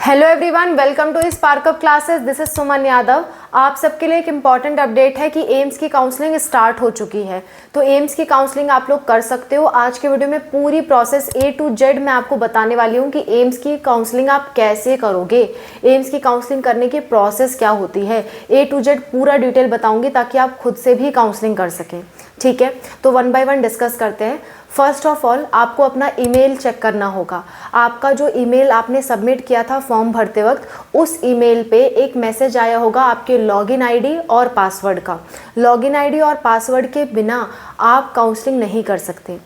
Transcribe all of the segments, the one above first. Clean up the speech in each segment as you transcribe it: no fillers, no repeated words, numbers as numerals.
Hello everyone, welcome to spark up classes. This is Suman Yadav. आप सबके लिए एक इम्पॉर्टेंट अपडेट है कि एम्स की काउंसलिंग स्टार्ट हो चुकी है। तो एम्स की काउंसलिंग आप लोग कर सकते हो। आज के वीडियो में पूरी प्रोसेस A to Z मैं आपको बताने वाली हूँ कि एम्स की काउंसलिंग आप कैसे करोगे, एम्स की काउंसलिंग करने की प्रोसेस क्या होती है। A to Z पूरा डिटेल बताऊंगी ताकि आप खुद से भी काउंसलिंग कर सकें। ठीक है, तो वन बाय वन डिस्कस करते हैं। फर्स्ट ऑफ ऑल आपको अपना ईमेल चेक करना होगा। आपका जो ईमेल आपने सबमिट किया था फॉर्म भरते वक्त, उस ईमेल पे एक मैसेज आया होगा आपके लॉगिन आईडी और पासवर्ड का। लॉगिन आईडी और पासवर्ड के बिना आप काउंसलिंग नहीं कर सकते।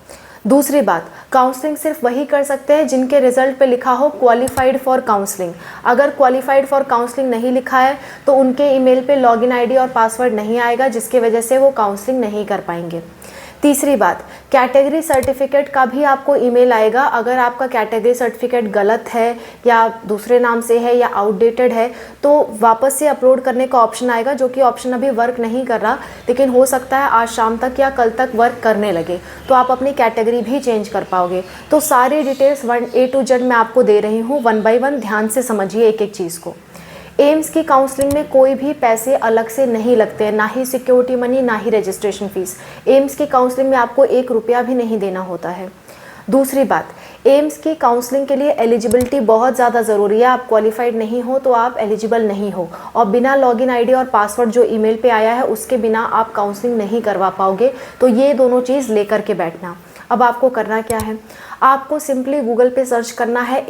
दूसरी बात, काउंसलिंग सिर्फ वही कर सकते हैं जिनके रिजल्ट पे लिखा हो क्वालिफाइड फॉर काउंसलिंग। अगर क्वालिफाइड फॉर काउंसलिंग नहीं लिखा है तो उनके ईमेल पे लॉगिन आईडी और पासवर्ड नहीं आएगा, जिसकी वजह से वो काउंसलिंग नहीं कर पाएंगे। तीसरी बात, कैटेगरी सर्टिफिकेट का भी आपको ईमेल आएगा। अगर आपका कैटेगरी सर्टिफिकेट गलत है या दूसरे नाम से है या आउटडेटेड है तो वापस से अपलोड करने का ऑप्शन आएगा, जो कि ऑप्शन अभी वर्क नहीं कर रहा, लेकिन हो सकता है आज शाम तक या कल तक वर्क करने लगे, तो आप अपनी कैटेगरी भी चेंज कर पाओगे। तो सारी डिटेल्स A to Z मैं आपको दे रही हूँ, वन बाय वन ध्यान से समझिए एक एक चीज़ को। एम्स की काउंसलिंग में कोई भी पैसे अलग से नहीं लगते हैं, ना ही सिक्योरिटी मनी, ना ही रजिस्ट्रेशन फीस। एम्स की काउंसलिंग में आपको 1 रुपया भी नहीं देना होता है। दूसरी बात, एम्स की काउंसलिंग के लिए एलिजिबिलिटी बहुत ज़्यादा ज़रूरी है। आप क्वालिफाइड नहीं हो तो आप एलिजिबल नहीं हो, और बिना लॉगिन आईडी और पासवर्ड जो ईमेल पे आया है उसके बिना आप काउंसलिंग नहीं करवा पाओगे। तो ये दोनों चीज़ लेकर के बैठना। अब आपको करना क्या है, आपको सिंपली गूगल पे सर्च करना है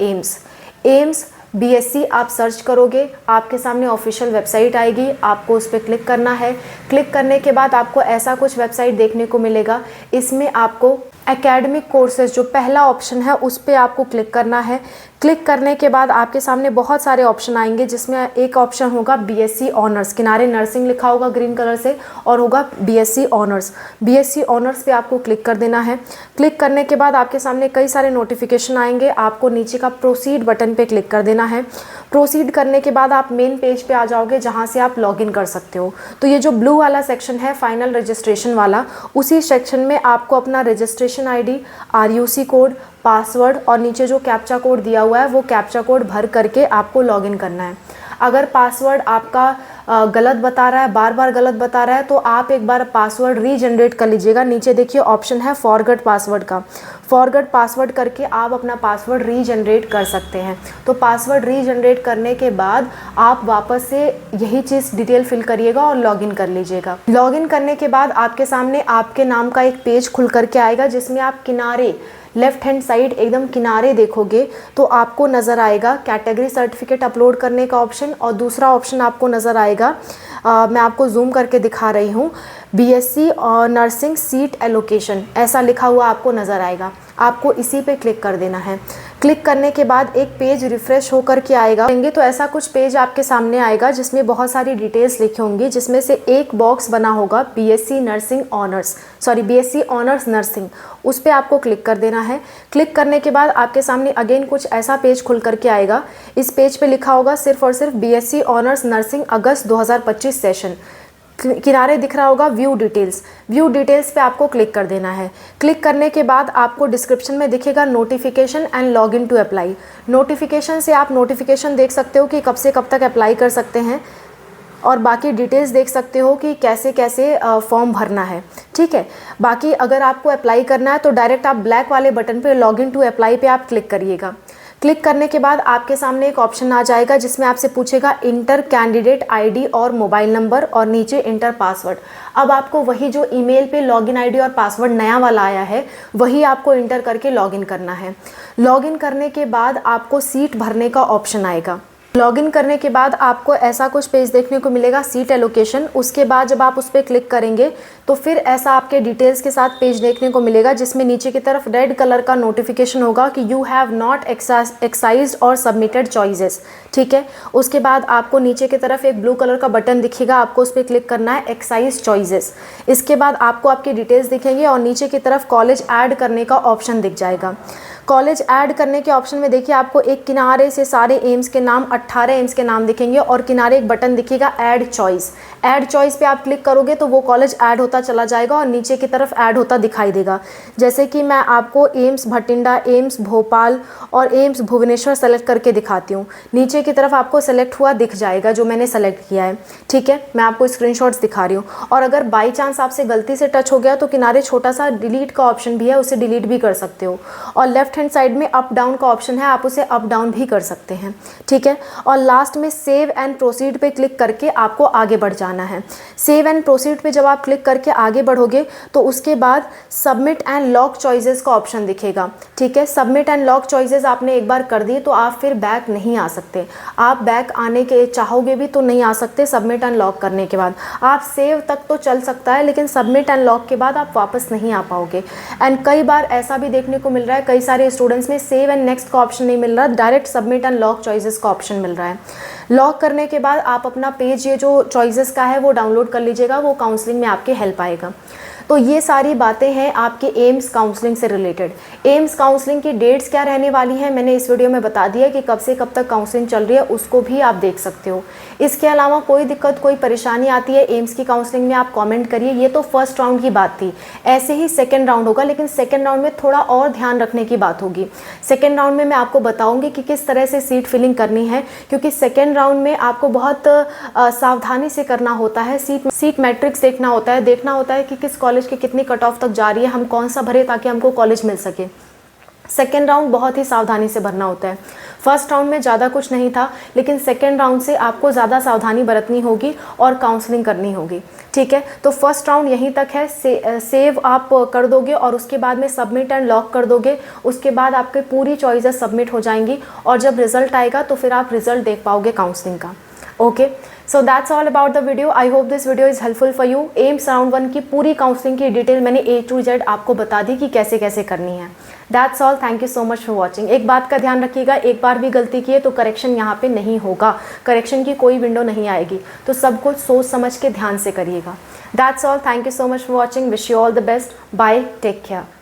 एम्स BSc आप सर्च करोगे, आपके सामने ऑफिशियल वेबसाइट आएगी, आपको उस पर क्लिक करना है। क्लिक करने के बाद आपको ऐसा कुछ वेबसाइट देखने को मिलेगा। इसमें आपको एकेडमिक कोर्सेज जो पहला ऑप्शन है उस पर आपको क्लिक करना है। क्लिक करने के बाद आपके सामने बहुत सारे ऑप्शन आएंगे, जिसमें एक ऑप्शन होगा BSc ऑनर्स, किनारे नर्सिंग लिखा होगा ग्रीन कलर से, और होगा BSc ऑनर्स। BSc ऑनर्स पे आपको क्लिक कर देना है। क्लिक करने के बाद आपके सामने कई सारे नोटिफिकेशन आएंगे, आपको नीचे का प्रोसीड बटन पे क्लिक कर देना है। प्रोसीड करने के बाद आप मेन पेज पे आ जाओगे, जहाँ से आप लॉगिन कर सकते हो। तो ये जो ब्लू वाला सेक्शन है फाइनल रजिस्ट्रेशन वाला, उसी सेक्शन में आपको अपना registration ID, RUC code, password और नीचे जो कैप्चा कोड दिया हुआ है वो कैप्चा कोड भर करके आपको लॉगिन करना है। अगर पासवर्ड आपका गलत बता रहा है, बार बार गलत बता रहा है, तो आप एक बार पासवर्ड रीजनरेट कर लीजिएगा। नीचे देखिए ऑप्शन है फॉरगेट पासवर्ड का, फॉरगेट पासवर्ड करके आप अपना पासवर्ड रीजनरेट कर सकते हैं। तो पासवर्ड रीजनरेट करने के बाद आप वापस से यही चीज़ डिटेल फिल करिएगा और लॉगिन कर लीजिएगा। लॉगिन करने के बाद आपके सामने आपके नाम का एक पेज खुल करके आएगा, जिसमें आप किनारे लेफ्ट हैंड साइड एकदम किनारे देखोगे तो आपको नज़र आएगा कैटेगरी सर्टिफिकेट अपलोड करने का ऑप्शन, और दूसरा ऑप्शन आपको नज़र आएगा, मैं आपको जूम करके दिखा रही हूँ, BSc और नर्सिंग सीट एलोकेशन ऐसा लिखा हुआ आपको नज़र आएगा। आपको इसी पे क्लिक कर देना है। क्लिक करने के बाद एक पेज रिफ़्रेश होकर के आएगा, तो ऐसा कुछ पेज आपके सामने आएगा जिसमें बहुत सारी डिटेल्स लिखी होंगी, जिसमें से एक बॉक्स बना होगा BSc ऑनर्स नर्सिंग, उस पर आपको क्लिक कर देना है। क्लिक करने के बाद आपके सामने अगेन कुछ ऐसा पेज खुल करके आएगा। इस पेज पे लिखा होगा सिर्फ और सिर्फ BSc ऑनर्स नर्सिंग अगस्त 2025 सेशन। किनारे दिख रहा होगा व्यू डिटेल्स पे आपको क्लिक कर देना है। क्लिक करने के बाद आपको डिस्क्रिप्शन में दिखेगा notification and login to apply. Notification से आप नोटिफिकेशन देख सकते हो कि कब से कब तक अप्लाई कर सकते हैं, और बाकी डिटेल्स देख सकते हो कि कैसे कैसे फॉर्म भरना है। ठीक है, बाकी अगर आपको अप्लाई करना है तो डायरेक्ट आप ब्लैक वाले बटन पे लॉगिन टू अप्लाई पे आप क्लिक करिएगा। क्लिक करने के बाद आपके सामने एक ऑप्शन आ जाएगा, जिसमें आपसे पूछेगा इंटर कैंडिडेट ID और मोबाइल नंबर, और नीचे इंटर पासवर्ड। अब आपको वही जो ईमेल पे लॉगिन ID और पासवर्ड नया वाला आया है वही आपको इंटर करके लॉगिन करना है। लॉगिन करने के बाद आपको सीट भरने का ऑप्शन आएगा। लॉगिन करने के बाद आपको ऐसा कुछ पेज देखने को मिलेगा सीट एलोकेशन। उसके बाद जब आप उस पर क्लिक करेंगे तो फिर ऐसा आपके डिटेल्स के साथ पेज देखने को मिलेगा, जिसमें नीचे की तरफ रेड कलर का नोटिफिकेशन होगा कि यू हैव नॉट एक्साइज्ड और सबमिटेड चॉइसेस। ठीक है, उसके बाद आपको नीचे की तरफ एक ब्लू कलर का बटन दिखेगा, आपको उस पर क्लिक करना है एक्साइज चॉइसेस। इसके बाद आपको आपकी डिटेल्स दिखेंगे और नीचे की तरफ कॉलेज ऐड करने का ऑप्शन दिख जाएगा। कॉलेज ऐड करने के ऑप्शन में देखिए आपको एक किनारे से सारे एम्स के नाम 18 एम्स के नाम दिखेंगे और किनारे एक बटन दिखेगा ऐड चॉइस। ऐड चॉइस पे आप क्लिक करोगे तो वो कॉलेज ऐड होता चला जाएगा और नीचे की तरफ ऐड होता दिखाई देगा। जैसे कि मैं आपको एम्स भटिंडा, एम्स भोपाल और एम्स भुवनेश्वर सेलेक्ट करके दिखाती हूँ। नीचे की तरफ आपको सेलेक्ट हुआ दिख जाएगा जो मैंने सेलेक्ट किया है, ठीक है। मैं आपको स्क्रीनशॉट्स दिखा रही हूँ। और अगर बाई चांस आपसे गलती से टच हो गया तो किनारे छोटा सा डिलीट का ऑप्शन भी है, उसे डिलीट भी कर सकते हो। और लेफ्ट हैंड साइड में अप डाउन का ऑप्शन है, आप उसे अप डाउन भी कर सकते हैं, ठीक है। और लास्ट में सेव एंड प्रोसीड पे क्लिक करके आपको आगे बढ़ जाना है। सेव एंड प्रोसीड पे जब आप क्लिक करके आगे बढ़ोगे तो उसके बाद सबमिट एंड लॉक चॉइसेस का ऑप्शन दिखेगा, ठीक है। सबमिट एंड लॉक चॉइसेस आपने एक बार कर दिए तो आप फिर बैक नहीं आ सकते। आप बैक आने के चाहोगे भी तो नहीं आ सकते। सबमिट एंड लॉक करने के बाद आप सेव तक तो चल सकता है, लेकिन सबमिट एंड लॉक के बाद आप वापस नहीं आ पाओगे। एंड कई बार ऐसा भी देखने को मिल रहा है, कई सारे स्टूडेंट्स में सेव एंड नेक्स्ट का ऑप्शन नहीं मिल रहा, direct submit and lock choices का ऑप्शन मिल रहा है। लॉक करने के बाद आप अपना पेज ये जो चॉइसेस का है वो डाउनलोड कर लीजिएगा, वो काउंसलिंग में आपके हेल्प आएगा। तो ये सारी बातें हैं आपके एम्स काउंसलिंग से रिलेटेड। एम्स काउंसलिंग की डेट्स क्या रहने वाली हैं मैंने इस वीडियो में बता दिया कि कब से कब तक काउंसलिंग चल रही है, उसको भी आप देख सकते हो। इसके अलावा कोई दिक्कत, कोई परेशानी आती है एम्स की काउंसलिंग में, आप कमेंट करिए। ये तो फर्स्ट राउंड की बात थी, ऐसे ही सेकेंड राउंड होगा, लेकिन सेकेंड राउंड में थोड़ा और ध्यान रखने की बात होगी। सेकेंड राउंड में मैं आपको बताऊंगी कि किस तरह से सीट फिलिंग करनी है, क्योंकि सेकेंड राउंड में आपको बहुत सावधानी से करना होता है। सीट मैट्रिक्स देखना होता है, देखना होता है कि किस कॉलेज की कितनी कट ऑफ तक जा रही है, हम कौन सा भरे ताकि हमको कॉलेज मिल सके। सेकेंड राउंड बहुत ही सावधानी से भरना होता है। फर्स्ट राउंड में ज़्यादा कुछ नहीं था, लेकिन सेकेंड राउंड से आपको ज़्यादा सावधानी बरतनी होगी और काउंसलिंग करनी होगी, ठीक है। तो फर्स्ट राउंड यहीं तक है। सेव आप कर दोगे और उसके बाद में सबमिट एंड लॉक कर दोगे, उसके बाद आपके पूरी चॉइसेस सबमिट हो जाएंगी और जब रिजल्ट आएगा तो फिर आप रिजल्ट देख पाओगे काउंसलिंग का। Okay, so that's all about the video. I hope this video is helpful for you. AIIMS round 1 की पूरी काउंसलिंग की डिटेल मैंने A to Z आपको बता दी कि कैसे कैसे करनी है। That's all, thank you so much for watching. एक बात का ध्यान रखिएगा, एक बार भी गलती की है तो करेक्शन यहाँ पे नहीं होगा, करेक्शन की कोई विंडो नहीं आएगी, तो सब कुछ सोच समझ के ध्यान से करिएगा। That's all, thank you so much for watching. Wish you all the best. Bye, take care.